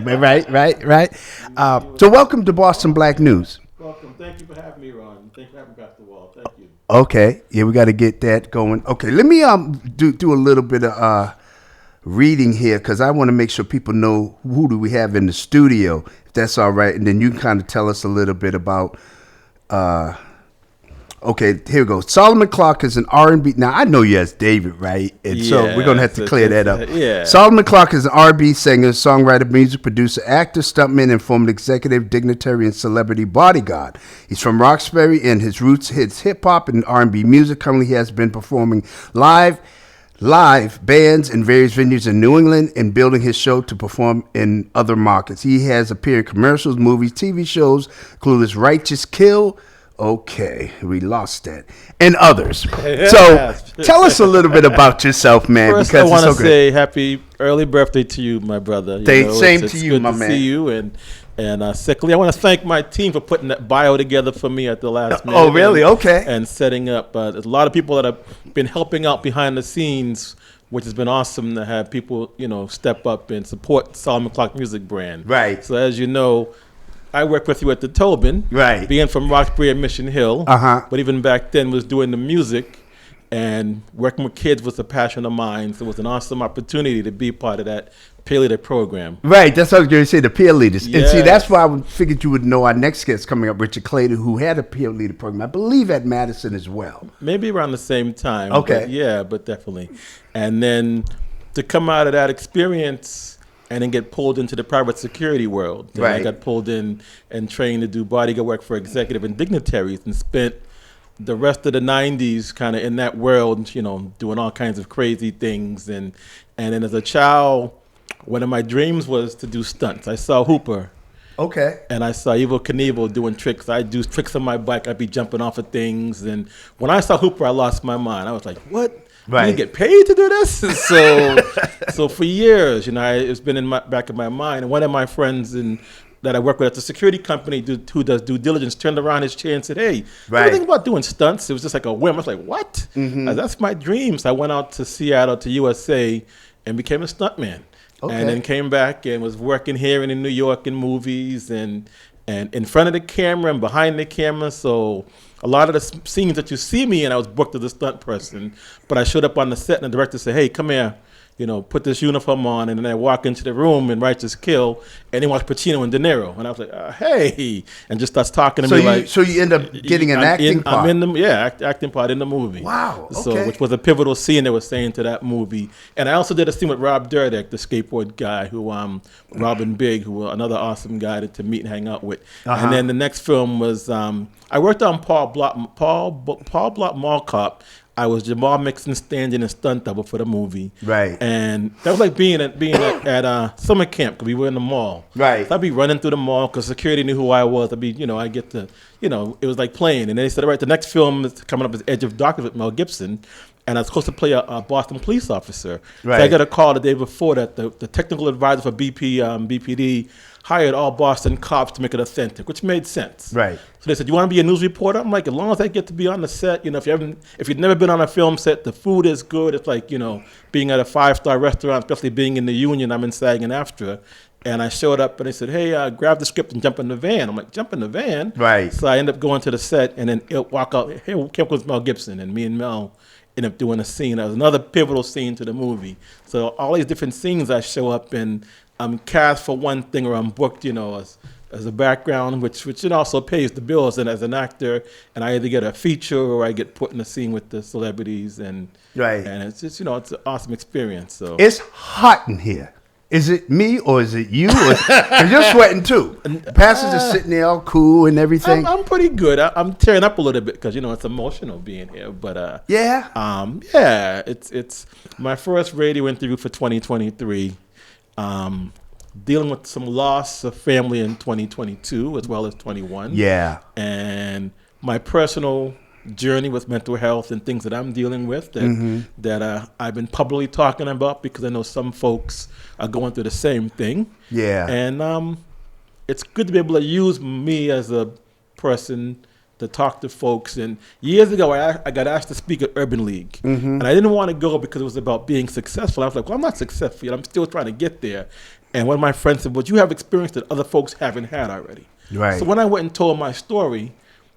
Right. So welcome to Boston Black News. Welcome. Thank you for having me, Ron. Thank you for having me back to the wall. Thank you. Okay, yeah, we got to get that going. Okay, let me do a little bit of reading here because I want to make sure people know who do we have in the studio, if that's all right, and then you can kind of tell us a little bit about. Okay, here we go. Solomon Clarke is an R&B. Now I know you as David, right? And so we're gonna have to clear that up. Yeah. Solomon Clarke is an R&B singer, songwriter, music producer, actor, stuntman, and former executive, dignitary, and celebrity bodyguard. He's from Roxbury, and his roots hits hip hop and R&B music. Currently, he has been performing live bands in various venues in New England and building his show to perform in other markets. He has appeared in commercials, movies, TV shows, including Righteous Kill. Okay, we lost that. And others. So tell us a little bit about yourself, man. First, because I want to say happy early birthday to you, my brother. Same to you, my man. It's good to see you. And secondly, I want to thank my team for putting that bio together for me at the last minute. Oh, really? Okay. And setting up. There's a lot of people that have been helping out behind the scenes, which has been awesome to have people, step up and support Solomon Clarke music brand. Right. So as you know, I worked with you at the Tobin, right? Being from Roxbury and Mission Hill, but even back then was doing the music and working with kids was a passion of mine. So it was an awesome opportunity to be part of that peer leader program. Right, that's what I was going to say, the peer leaders. Yes. And see, that's why I figured you would know our next guest coming up, Richard Clayton, who had a peer leader program, I believe at Madison as well. Maybe around the same time. Okay. But definitely. And then to come out of that experience and then get pulled into the private security world. And right. I got pulled in and trained to do bodyguard work for executive and dignitaries and spent the rest of the 90s kind of in that world, doing all kinds of crazy things. And then as a child, one of my dreams was to do stunts. I saw Hooper. Okay. And I saw Evel Knievel doing tricks. I'd do tricks on my bike. I'd be jumping off of things. And when I saw Hooper, I lost my mind. I was like, what? Right. You get paid to do this? So for years, it's been in back of my mind. And one of my friends that I work with at the security company who does due diligence turned around his chair and said, hey, what do you think about doing stunts? It was just like a whim. I was like, what? Mm-hmm. That's my dream. So I went out to Seattle, to USA, and became a stuntman. Okay. And then came back and was working here and in New York in movies and in front of the camera and behind the camera. So a lot of the scenes that you see me in, I was booked as a stunt person. But I showed up on the set and the director said, hey, come here. Put this uniform on, and then I walk into the room in Righteous Kill, and he watched Pacino and De Niro, and I was like, hey, and just starts talking to me So you end up getting an acting part? I'm in the acting part in the movie. Wow, okay. So which was a pivotal scene they were saying to that movie, and I also did a scene with Rob Dyrdek, the skateboard guy, who Robin Big, who another awesome guy to meet and hang out with, and then the next film was I worked on Paul Blart Mall Cop. I was Jamal Mixon's stand-in and stunt double for the movie. Right. And that was like being at summer camp because we were in the mall. Right. So I'd be running through the mall because security knew who I was. I get to, it was like playing. And they said, all right, the next film is coming up is Edge of Darkness with Mel Gibson. And I was supposed to play a Boston police officer. Right. So I got a call the day before that the technical advisor for BPD hired all Boston cops to make it authentic, which made sense. Right. So they said, you want to be a news reporter? I'm like, as long as I get to be on the set, if you've never been on a film set, the food is good. It's like, being at a 5-star restaurant, especially being in the union, I'm in SAG and AFTRA. And I showed up and they said, hey, grab the script and jump in the van. I'm like, jump in the van? Right. So I ended up going to the set and then walk out, hey, came with Mel Gibson, and me and Mel ended up doing a scene. That was another pivotal scene to the movie. So all these different scenes I show up in, I'm cast for one thing or I'm booked, as a background, which also pays the bills. And as an actor, and I either get a feature or I get put in a scene with the celebrities, and it's just it's an awesome experience. So it's hot in here. Is it me or is it you? Because you're sweating too. The passengers are sitting there all cool and everything. I'm pretty good. I'm tearing up a little bit because it's emotional being here. But it's my first radio interview for 2023. Dealing with some loss of family in 2022 as well as 21. Yeah. And my personal journey with mental health and things that I'm dealing with that I've been publicly talking about because I know some folks are going through the same thing. Yeah. And it's good to be able to use me as a person to talk to folks. And years ago, I got asked to speak at Urban League. And I didn't want to go because it was about being successful. I was like, well, I'm not successful yet. I'm still trying to get there. And one of my friends said, "But you have experience that other folks haven't had already." Right. So when I went and told my story,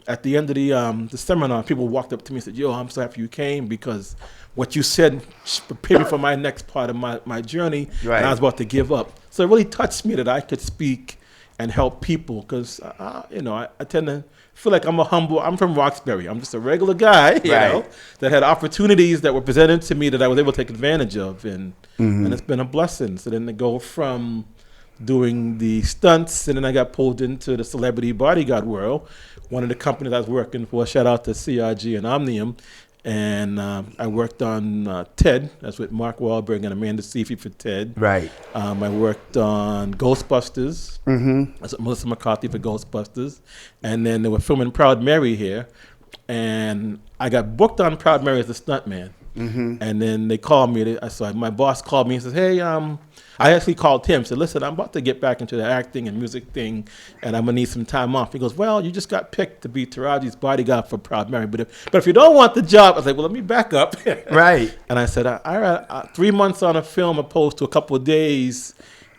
at the end of the seminar, people walked up to me and said, "Yo, I'm so happy you came because what you said prepared me for my next part of my journey, Right. and I was about to give up." So it really touched me that I could speak and help people because, I tend to feel like I'm from Roxbury. I'm just a regular guy, you know, that had opportunities that were presented to me that I was able to take advantage of. And it's been a blessing. So then to go from doing the stunts, and then I got pulled into the celebrity bodyguard world. One of the companies I was working for, shout out to CRG and Omnium, and I worked on Ted. That's with Mark Wahlberg and Amanda Seyfried for Ted. Right. I worked on Ghostbusters. That's with Melissa McCarthy for Ghostbusters. And then they were filming Proud Mary here. And I got booked on Proud Mary as a stuntman. And then they called me. So my boss called me and says, "Hey, I actually called him. Said, listen, I'm about to get back into the acting and music thing, and I'm gonna need some time off." He goes, "Well, you just got picked to be Taraji's bodyguard for Proud Mary, but if you don't want the job," I was like, "Well, let me back up." Right. And I said, "I 3 months on a film opposed to a couple of days,"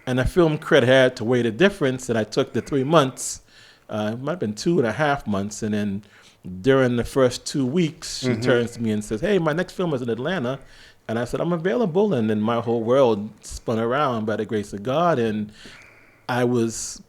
and the film credit had to weigh the difference, and I took the 3 months. It might have been 2.5 months, and then during the first 2 weeks, she turns to me and says, "Hey, my next film is in Atlanta." And I said, "I'm available." And then my whole world spun around by the grace of God. And I was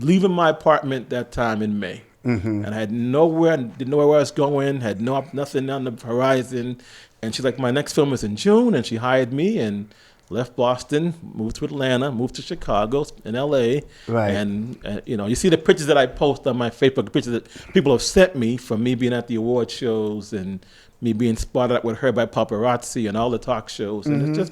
leaving my apartment that time in May. And I had didn't know where I was going, had nothing on the horizon. And she's like, "My next film is in June." And she hired me and left Boston, moved to Atlanta, moved to Chicago, and LA. Right. And, you see the pictures that I post on my Facebook, pictures that people have sent me from me being at the award shows and me being spotted up with her by paparazzi and all the talk shows. And it's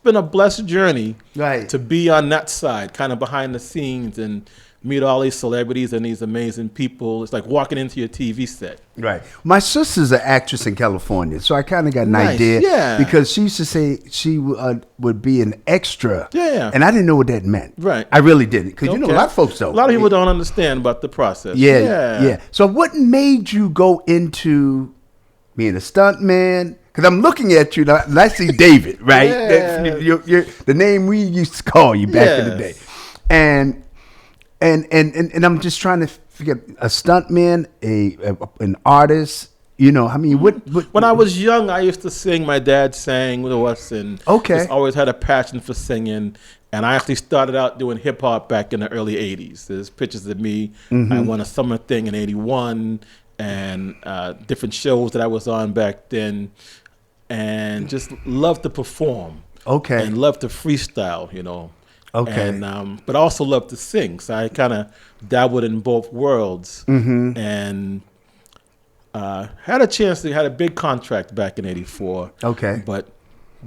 been a blessed journey to be on that side, kind of behind the scenes and meet all these celebrities and these amazing people. It's like walking into your TV set. Right. My sister's an actress in California, so I kind of got an Nice, idea. yeah. Because she used to say she would be an extra. Yeah. And I didn't know what that meant. Right. I really didn't. Because, a Okay. lot of folks don't. A lot of people don't understand about the process. Yeah. So what made you go into being a stuntman? Because I'm looking at you, and I see David, right? Yeah. You're the name we used to call you back in the day. And I'm just trying to figure a stuntman, an artist. When I was young, I used to sing. My dad sang with us, and just always had a passion for singing. And I actually started out doing hip hop back in the early '80s. There's pictures of me. I won a summer thing in '81, and different shows that I was on back then, and just loved to perform. And loved to freestyle. And but also love to sing. So I kind of dabbled in both worlds, and had a big contract back in '84. But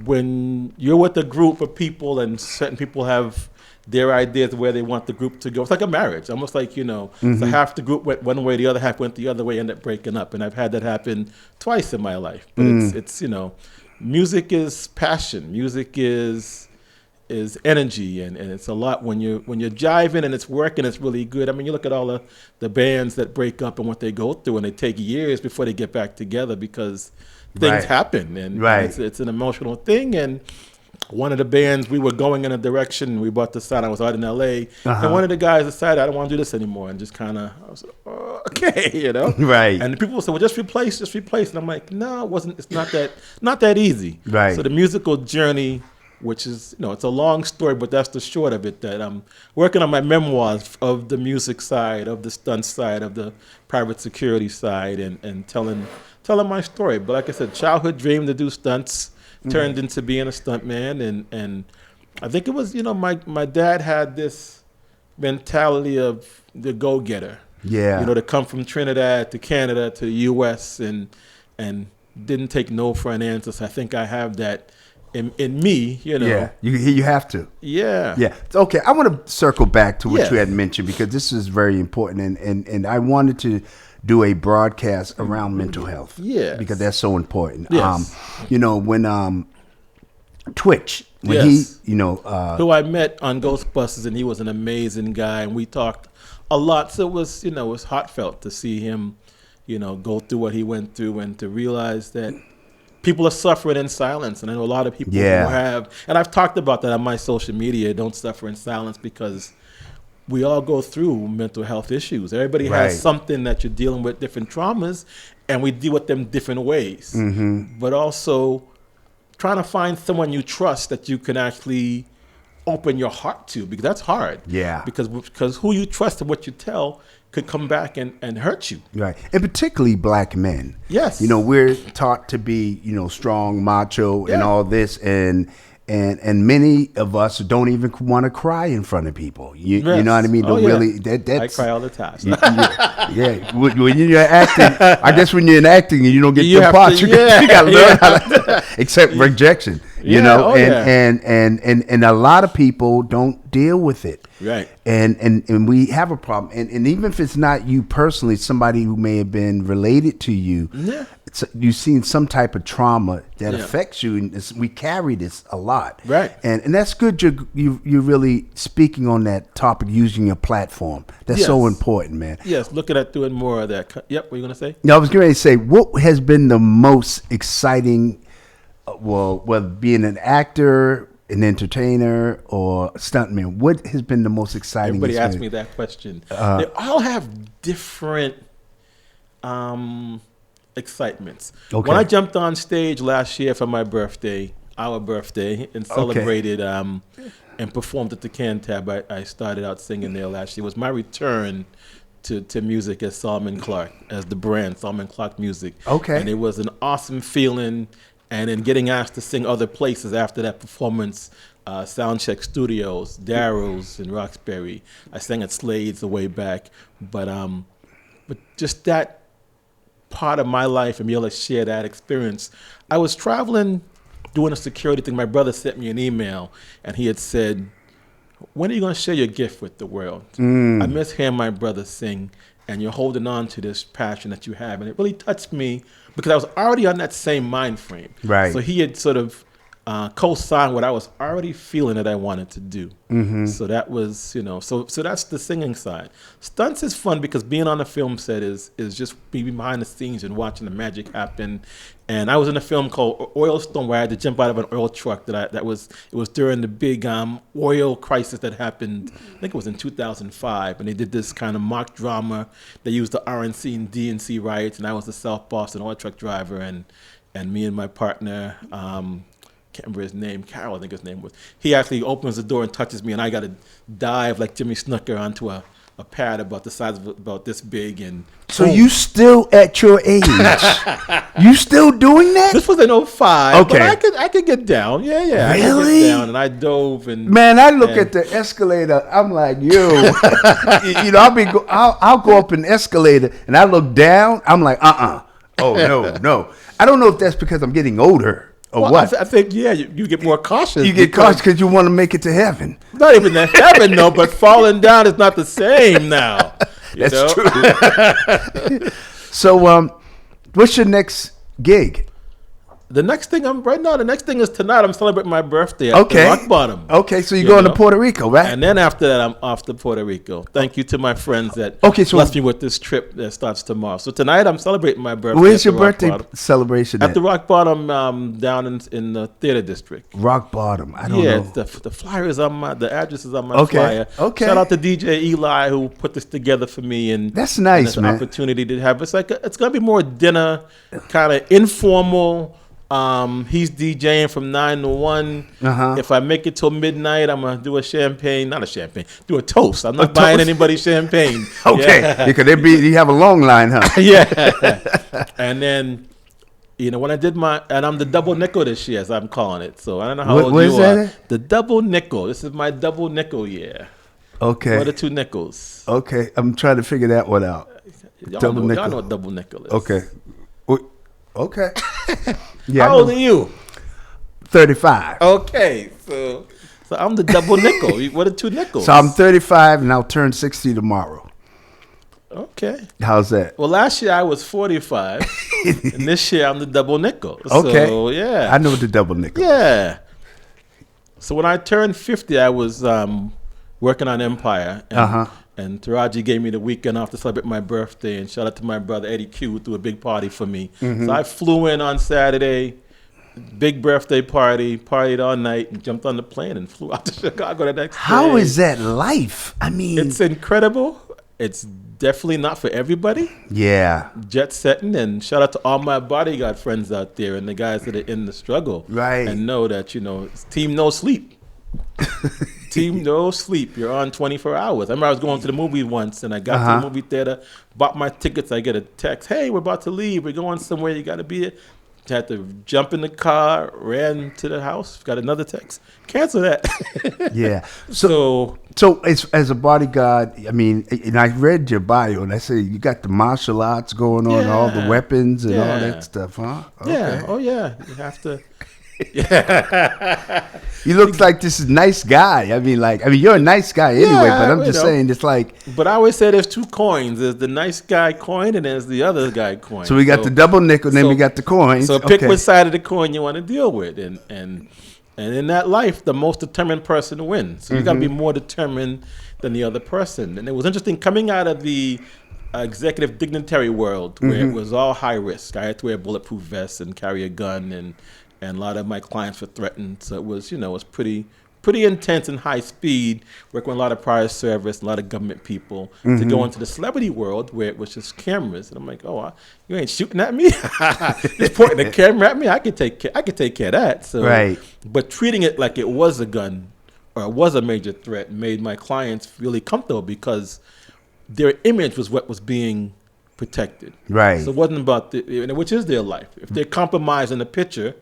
when you're with a group of people and certain people have their ideas of where they want the group to go, it's like a marriage, almost like so half the group went one way, the other half went the other way, ended up breaking up, and I've had that happen twice in my life. But it's music is passion, music is energy, and it's a lot when you're jiving and it's working. It's really good. I mean, you look at all the bands that break up and what they go through, and they take years before they get back together because things happen, and it's an emotional thing. And one of the bands, we were going in a direction. We bought the sign. I was out in LA, and one of the guys decided, "I don't want to do this anymore," and just kind of, I was like, "Oh, okay," Right. And the people said, "Well, just replace." And I'm like, "No, it wasn't. It's not that easy." Right. So the musical journey, which is, it's a long story, but that's the short of it, that I'm working on my memoirs of the music side, of the stunt side, of the private security side, and telling my story. But like I said, childhood dream to do stunts turned into being a stuntman, and I think it was, my dad had this mentality of the go-getter. Yeah. To come from Trinidad to Canada to the U.S. and didn't take no for an answer. So I think I have that in me, Yeah, you have to. Yeah. Yeah. Okay, I want to circle back to what you had mentioned, because this is very important, and I wanted to do a broadcast around mental health. Yes. Because that's so important. Yes. When Twitch, when he, who I met on Ghostbusters, and he was an amazing guy, and we talked a lot. So it was heartfelt to see him, go through what he went through, and to realize that people are suffering in silence. And I know a lot of people who have, and I've talked about that on my social media, don't suffer in silence, because we all go through mental health issues. Everybody has something that you're dealing with, different traumas, and we deal with them different ways. But also trying to find someone you trust that you can actually open your heart to, because that's hard. Yeah. Because who you trust and what you tell could come back and hurt you. Right. And particularly black men. Yes. You know, we're taught to be, you know, strong, macho, and all this, and many of us don't even want to cry in front of people. You know what I mean? Really, that's, I cry all the time. When you're acting, I guess when you're in acting and you don't get the parts, you got to learn how to accept rejection. You know, and a lot of people don't deal with it. Right. And we have a problem. And even if it's not you personally, somebody who may have been related to you, you've seen some type of trauma that affects you. And we carry this a lot. Right. And that's good. You're really speaking on that topic, using your platform. That's so important, man. Yes. Looking at doing more of that. Yep. What are you going to say? No, I was going to say, what has been the most exciting, whether being an actor, an entertainer, or stuntman, what has been the most exciting? Everybody asks me that question. They all have different excitements. Okay. When I jumped on stage last year for my birthday, our birthday, and celebrated and performed at the Cantab, I started out singing there last year. It was my return to music as Solomon Clarke, as the brand, Solomon Clarke Music. Okay. And it was an awesome feeling. And then getting asked to sing other places after that performance, Soundcheck Studios, Darrow's in Roxbury. I sang at Slade's a way back. But just that part of my life and be able to share that experience. I was traveling, doing a security thing. My brother sent me an email, and he had said, when are you going to share your gift with the world? I miss hearing my brother sing, and you're holding on to this passion that you have. And it really touched me, because I was already on that same mind frame. Right. So he had sort of co-signed what I was already feeling that I wanted to do. So that was, you know, so that's the singing side. Stunts is fun because being on a film set is just being behind the scenes and watching the magic happen. And I was in a film called Oil Storm, where I had to jump out of an oil truck. It was during the big oil crisis that happened. I think it was in 2005, and they did this kind of mock drama. They used the RNC and DNC riots, and I was the South Boston oil truck driver, and me and my partner, can't remember his name, Carol, I think his name was. He actually opens the door and touches me, and I got to dive like Jimmy Snooker onto a pad about the size of about this big, and so boom. You still at your age, you still doing that? This was in 2005. Okay, but I could get down. Yeah. Really? I could get down, and I dove and. Man, I look at the escalator. I'm like, yo, you know, I'll go up an escalator, and I look down. I'm like, Oh no. I don't know if that's because I'm getting older. Or what? I think, you get more cautious. You get cautious because you want to make it to heaven. Not even to heaven, no, but falling down is not the same now. That's true. So, what's your next gig? The next thing is tonight. I'm celebrating my birthday at the Rock Bottom. Okay, so you're going to Puerto Rico, right? And then after that, I'm off to Puerto Rico. Thank you to my friends that blessed me with this trip that starts tomorrow. So tonight, I'm celebrating my birthday. Where's your birthday celebration at the Rock Bottom, down in the theater district. Rock Bottom. I don't know. The flyer is on the address is on my flyer. Okay. Shout out to DJ Eli who put this together for me, and that's nice, man. An opportunity to have. It's gonna be more dinner, kind of informal. He's DJing from 9 to 1. If I make it till midnight, I'm gonna do a toast. I'm not buying anybody champagne. Okay, because you have a long line, huh? Yeah. And then, you know, when I did I'm the double nickel this year, as I'm calling it. So I don't know how old you are. The double nickel. This is my double nickel year. Okay. What are 2 nickels? Okay, I'm trying to figure that one out. Y'all know what double nickel is. Okay. Okay. Yeah, how old are you? 35. Okay, so I'm the double nickel. What are 2 nickels? So I'm 35 and I'll turn 60 tomorrow. Okay. How's that? Well, last year I was 45, and this year I'm the double nickel. Okay. So, yeah. I know the double nickel. Yeah. So when I turned 50, I was working on Empire. And Taraji gave me the weekend off to celebrate my birthday. And shout out to my brother Eddie Q, who threw a big party for me. So I flew in on Saturday, big birthday party, partied all night, and jumped on the plane and flew out to Chicago the next day. How is that life? I mean, it's incredible. It's definitely not for everybody. Yeah. Jet setting, and shout out to all my bodyguard friends out there and the guys that are in the struggle. Right. And know that, it's team no sleep. Team no sleep. You're on 24 hours. I remember I was going to the movie once, and I got to the movie theater, bought my tickets. I get a text, hey, we're about to leave. We're going somewhere. You got to be here. Had to jump in the car, ran to the house, got another text. Cancel that. Yeah. So as a bodyguard, I mean, and I read your bio, and I say you got the martial arts going on, all the weapons and all that stuff, huh? Okay. Yeah. Oh, yeah. You have to. You look like this is nice guy. I mean, you're a nice guy anyway, but I'm just saying it's like. But I always say there's two coins. There's the nice guy coin and there's the other guy coin. So we got the double nickel, then we got the coins. So pick which side of the coin you want to deal with, and in that life, the most determined person wins. So you got to be more determined than the other person. And it was interesting coming out of the executive dignitary world where it was all high risk. I had to wear bulletproof vests and carry a gun, and a lot of my clients were threatened. So it was, it was pretty intense and high speed, working with a lot of prior service, a lot of government people, to go into the celebrity world where it was just cameras. And I'm like, you ain't shooting at me? Just pointing a camera at me? I could take care of that. So, right. But treating it like it was a gun or it was a major threat made my clients really comfortable because their image was what was being protected. Right. So it wasn't about which is their life. If they're compromised in a picture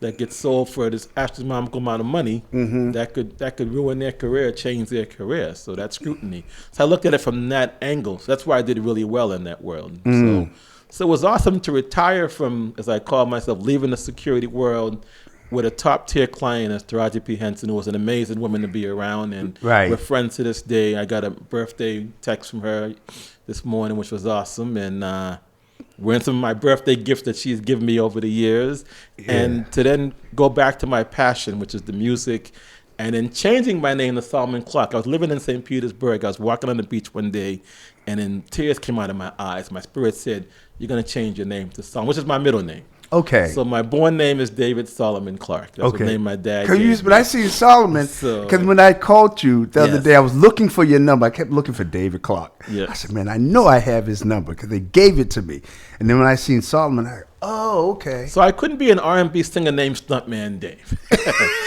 that gets sold for this astronomical amount of money, that could ruin their career, change their career. So that's scrutiny. So I looked at it from that angle. So that's why I did really well in that world. So it was awesome to retire from, as I call myself, leaving the security world with a top tier client as Taraji P. Henson, who was an amazing woman to be around, and we're friends to this day. I got a birthday text from her this morning, which was awesome, and wearing some of my birthday gifts that she's given me over the years, and to then go back to my passion, which is the music, and then changing my name to Solomon Clarke. I was living in St. Petersburg. I was walking on the beach one day, and then tears came out of my eyes. My spirit said, you're going to change your name to Solomon, which is my middle name. Okay. So my born name is David Solomon Clarke. That's the name my dad gave me. But I see Solomon, because when I called you the other day, I was looking for your number. I kept looking for David Clarke. Yes. I said, man, I know I have his number because they gave it to me. And then when I seen Solomon, I okay. So I couldn't be an R&B singer named Stuntman Dave.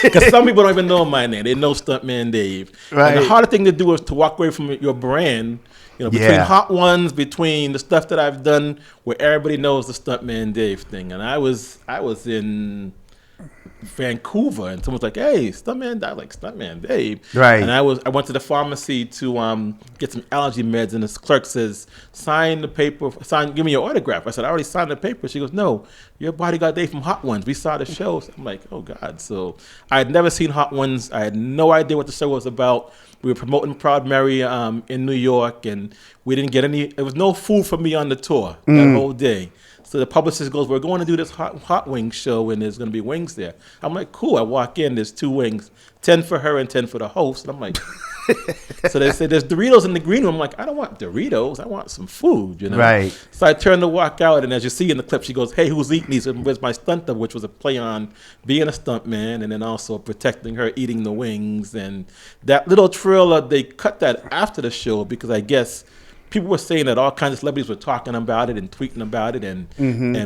Because some people don't even know my name. They know Stuntman Dave. Right. And the harder thing to do is to walk away from your brand. Between Hot Ones, between the stuff that I've done where everybody knows the Stuntman Dave thing. And I was in Vancouver and someone's like, hey, Stuntman, I like Stuntman Dave. Right. And I went to the pharmacy to get some allergy meds, and this clerk says, sign the paper, give me your autograph. I said, I already signed the paper. She goes, no, you're Bodyguard Dave from Hot Ones. We saw the show. So I'm like, oh God. So I had never seen Hot Ones. I had no idea what the show was about. We were promoting Proud Mary in New York, and we didn't get there was no food for me on the tour that whole day. So the publicist goes, we're going to do this hot wings show, and there's going to be wings there. I'm like, cool. I walk in, there's 2 wings, 10 for her and 10 for the host. And I'm like, so they say, there's Doritos in the green room. I'm like, I don't want Doritos. I want some food, Right. So I turn to walk out, and as you see in the clip, she goes, hey, who's eating these? And where's my stunt double, which was a play on being a stunt man and then also protecting her eating the wings. And that little trailer, they cut that after the show because I guess people were saying that all kinds of celebrities were talking about it and tweeting about it, and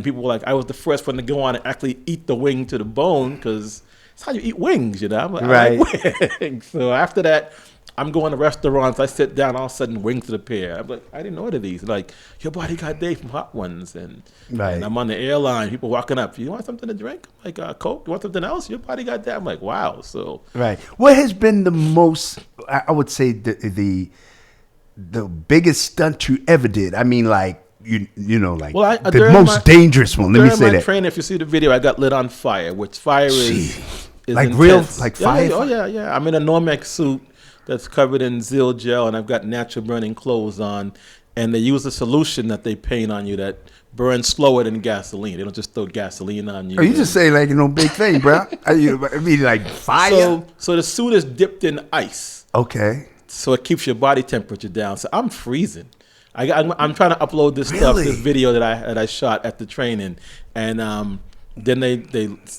people were like, I was the first one to go on and actually eat the wing to the bone because it's how you eat wings, I'm like, I like wings. So after that, I'm going to restaurants. I sit down, all of a sudden, wings to the pair. I'm like, I didn't order these. Like, your Bodyguard Dave from Hot Ones, and I'm on the airline. People walking up. You want something to drink? Like Coke? You want something else? Your Bodyguard Dave. I'm like, wow. So what has been the most? I would say the biggest stunt you ever did? I mean, like, the most dangerous one. Let me say that. During my training, if you see the video, I got lit on fire, which fire is like intense. real, like fire? Yeah. I'm in a Normex suit that's covered in Zil gel, and I've got natural burning clothes on, and they use a solution that they paint on you that burns slower than gasoline. They don't just throw gasoline on you. You just say like big thing, bro. I mean, like fire. So the suit is dipped in ice. Okay. So it keeps your body temperature down. So I'm freezing. I'm trying to upload this stuff, this video that I shot at the training, and Then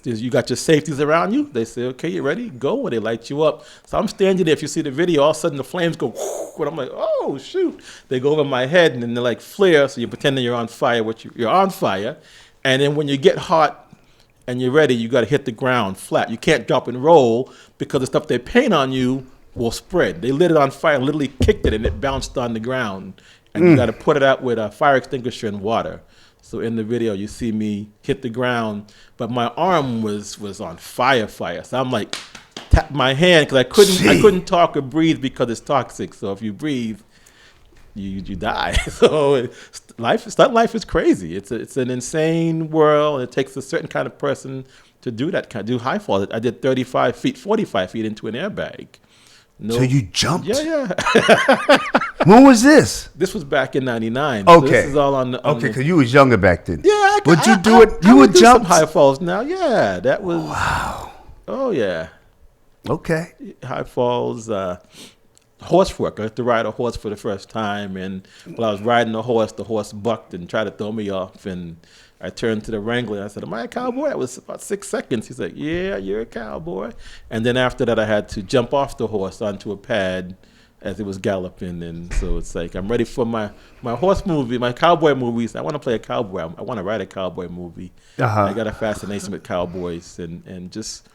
you got your safeties around you. They say, okay, you ready? Go. And they light you up. So I'm standing there. If you see the video, all of a sudden the flames go, and I'm like, oh, shoot. They go over my head, and then they're like flare, so you're pretending you're on fire, you're on fire. And then when you get hot and you're ready, you got to hit the ground flat. You can't drop and roll because the stuff they paint on you will spread. They lit it on fire, literally kicked it, and it bounced on the ground. And you got to put it out with a fire extinguisher and water. So in the video, you see me hit the ground, but my arm was on fire. So I'm like, tap my hand because I couldn't talk or breathe because it's toxic. So if you breathe, you die. So stunt life is crazy. It's an insane world. It takes a certain kind of person to do that, do high fall. I did 35 feet, 45 feet into an airbag. So you jumped? Yeah. When was this? This was back in '99. Okay. So this is all on the. Okay, because you was younger back then. Yeah. Would you do it? You would do jump? some high falls now. Yeah, that was. Wow. Oh yeah. Okay. High falls. Horse work. I had to ride a horse for the first time, and while I was riding the horse bucked and tried to throw me off, and I turned to the wrangler and I said, "Am I a cowboy?" It was about 6 seconds. He's like, "Yeah, you're a cowboy." And then after that, I had to jump off the horse onto a pad as it was galloping, and so it's like I'm ready for my horse movie, my cowboy movies. I want to play a cowboy. I want to write a cowboy movie. I got a fascination with cowboys and just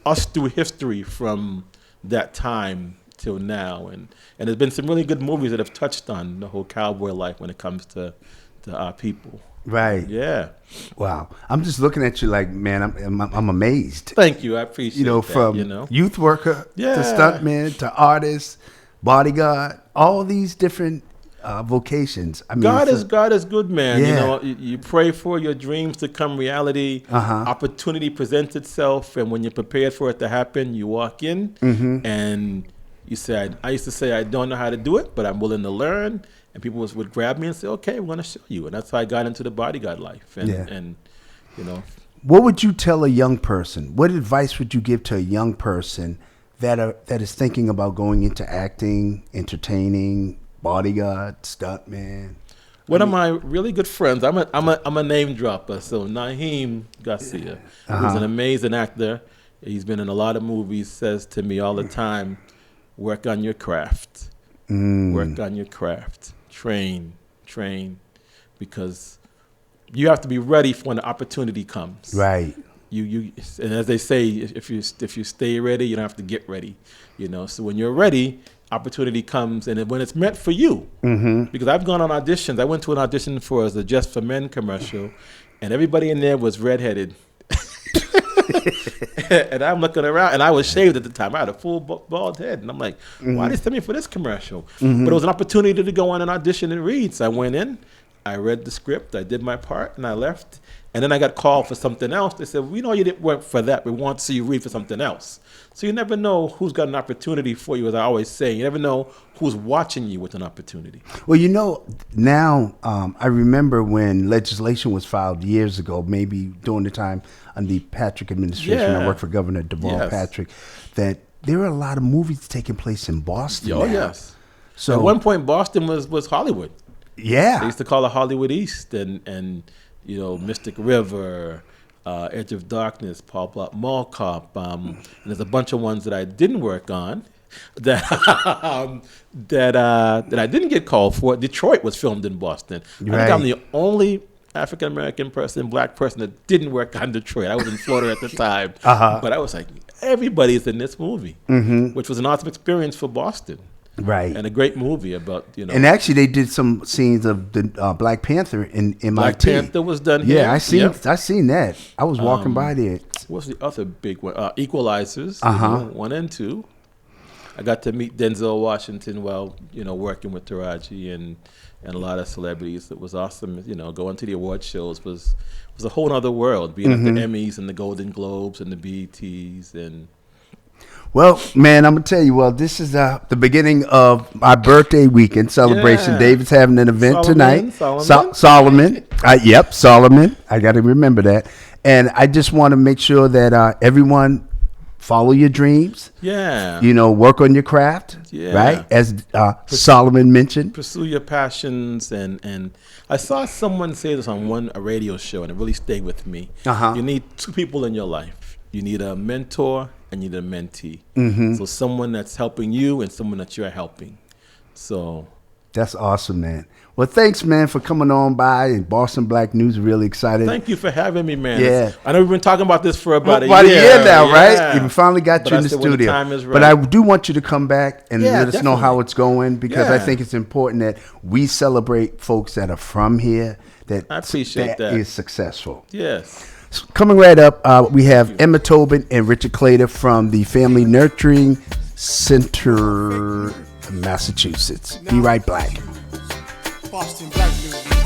us through history from that time till now, and there's been some really good movies that have touched on the whole cowboy life when it comes to our people. Right. Yeah. Wow. I'm just looking at you like, man, I'm amazed. Thank you. I appreciate that. From youth worker to stuntman to artist, bodyguard, all these different vocations. I mean, God is good, man. Yeah. You pray for your dreams to come reality. Opportunity presents itself, and when you're prepared for it to happen, you walk in and you said, I used to say, I don't know how to do it, but I'm willing to learn. And people would grab me and say, okay, we're going to show you. And that's how I got into the bodyguard life. And What would you tell a young person? What advice would you give to a young person that is thinking about going into acting, entertaining, bodyguard, stuntman? One of my really good friends, I'm a name dropper. So Naheem Garcia, who's an amazing actor. He's been in a lot of movies, says to me all the time, work on your craft. Work on your craft. Train, because you have to be ready for when the opportunity comes. Right. You and as they say, if you stay ready, you don't have to get ready. So when you're ready, opportunity comes, and when it's meant for you. Because I've gone on auditions. I went to an audition for a Just for Men commercial, and everybody in there was redheaded. And I'm looking around, and I was shaved at the time. I had a full bald head, and I'm like, why did they send me for this commercial? But it was an opportunity to go on an audition and read. So I went in, I read the script, I did my part, and I left. And then I got called for something else. They said, we know you didn't work for that. We want to see you read for something else. So you never know who's got an opportunity for you, as I always say. You never know who's watching you with an opportunity. Well, now I remember when legislation was filed years ago, maybe during the time under the Patrick administration. I worked for Governor Deval Patrick, that there were a lot of movies taking place in Boston. Oh, now. yes. So at one point, Boston was Hollywood. Yeah. They used to call it Hollywood East, and Mystic River, Edge of Darkness, Paul Blart Mall Cop. And there's a bunch of ones that I didn't work on that that I didn't get called for. Detroit was filmed in Boston. Right. I think I'm the only African American person, black person that didn't work on Detroit. I was in Florida at the time, but I was like, everybody's in this movie, which was an awesome experience for Boston. Right. And a great movie about, And actually, they did some scenes of the Black Panther in MIT. Black Panther was done here. Yeah, I seen that. I was walking by there. What's the other big one? Equalizers, 1 and 2. I got to meet Denzel Washington while, working with Taraji and a lot of celebrities. It was awesome. Going to the award shows was a whole other world, being at the Emmys and the Golden Globes and the BETs and... Well, man, I'm going to tell you, this is the beginning of my birthday weekend celebration. Yeah. David's having an event tonight. Solomon. Yep, Solomon. I got to remember that. And I just want to make sure that everyone follow your dreams. Yeah. You know, work on your craft. Yeah. Right? As Solomon mentioned. Pursue your passions. And I saw someone say this on a radio show, and it really stayed with me. You need two people in your life. You need a mentor and you need a mentee. So someone that's helping you and someone that you're helping. So that's awesome, man. Well, thanks, man, for coming on by. And Boston Black News, really excited. Thank you for having me, man. Yeah. I know we've been talking about this for about a year. About a year now, right? Yeah. We finally got you in the studio. The time is right. But I do want you to come back and let us know definitely. how it's going, because I think it's important that we celebrate folks that are from here that I appreciate that. is successful. Yes. So coming right up, we have Emma Tobin and Richard Clater from the Family Nurturing Center, Massachusetts. Be right back. Boston Black News.